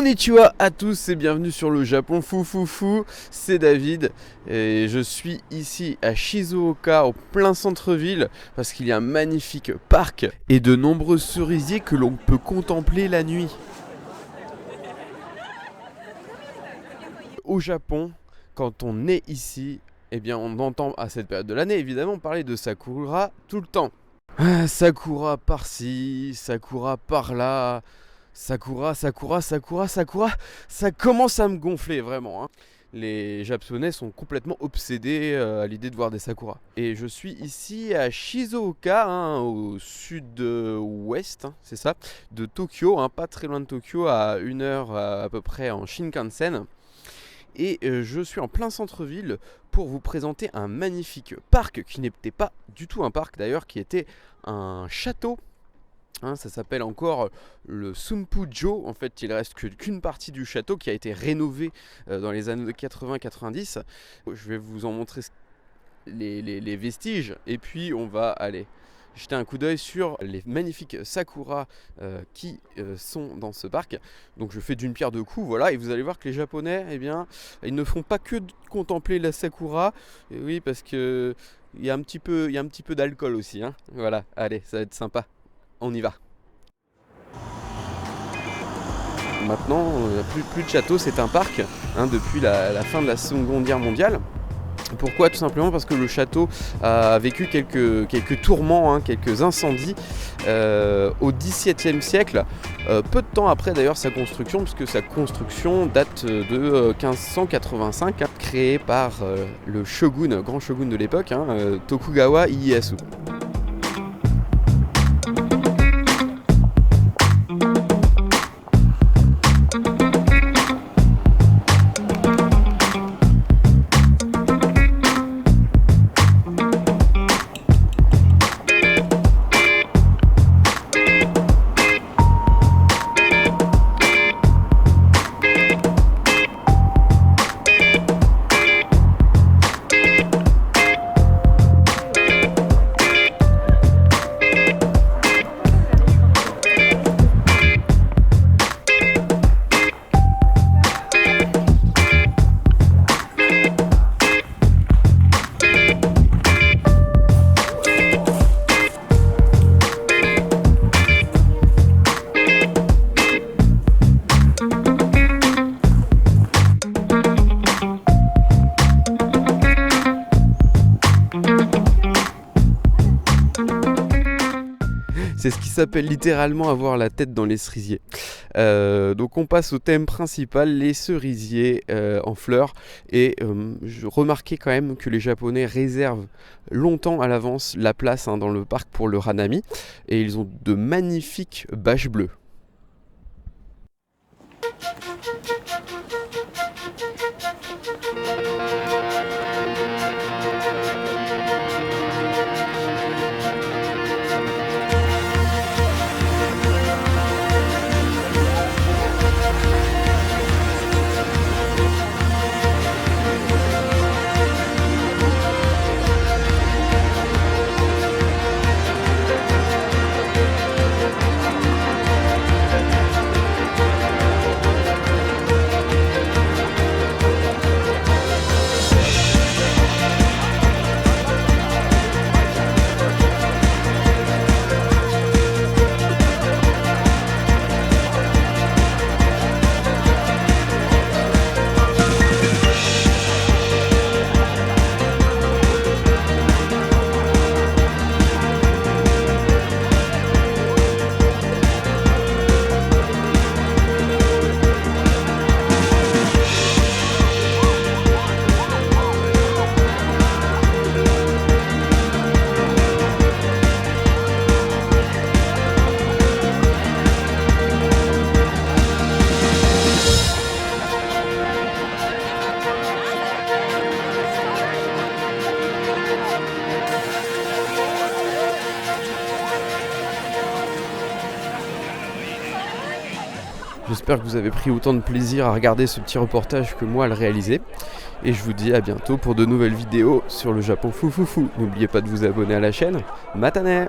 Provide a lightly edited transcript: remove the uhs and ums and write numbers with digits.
Konnichiwa à tous et bienvenue sur le Japon fou, c'est David et je suis ici à Shizuoka, au plein centre-ville, parce qu'il y a un magnifique parc et de nombreux cerisiers que l'on peut contempler la nuit. Au Japon, quand on est ici, eh bien on entend à cette période de l'année évidemment parler de Sakura tout le temps. Sakura par-ci, Sakura par-là. Sakura, ça commence à me gonfler vraiment, hein. Les Japonais sont complètement obsédés à l'idée de voir des Sakura. Et je suis ici à Shizuoka, au sud-ouest, c'est ça, de Tokyo, pas très loin de Tokyo, à 1 heure à peu près en Shinkansen. Et je suis en plein centre-ville pour vous présenter un magnifique parc, qui n'était pas du tout un parc d'ailleurs, qui était un château. Ça s'appelle encore le Sumpujo. En fait, il reste qu'une partie du château qui a été rénové dans les années 80-90. Je vais vous en montrer les vestiges et puis on va aller jeter un coup d'œil sur les magnifiques sakura qui sont dans ce parc. Donc je fais d'une pierre deux coups, voilà, et vous allez voir que les Japonais, eh bien, ils ne font pas que de contempler la sakura. Et oui, parce que il y a un petit peu d'alcool aussi, hein. Voilà, allez, ça va être sympa. On y va. Maintenant, plus de château, c'est un parc depuis la fin de la Seconde Guerre mondiale. Pourquoi ? Tout simplement parce que le château a vécu quelques tourments, quelques incendies au XVIIe siècle, peu de temps après d'ailleurs sa construction, puisque sa construction date de 1585, créée par le shogun, grand shogun de l'époque, Tokugawa Ieyasu. C'est ce qui s'appelle littéralement avoir la tête dans les cerisiers. Donc on passe au thème principal, les cerisiers en fleurs. Et je remarquais quand même que les Japonais réservent longtemps à l'avance la place dans le parc pour le Hanami. Et ils ont de magnifiques bâches bleues. J'espère que vous avez pris autant de plaisir à regarder ce petit reportage que moi à le réaliser. Et je vous dis à bientôt pour de nouvelles vidéos sur le Japon fou. N'oubliez pas de vous abonner à la chaîne. Matane!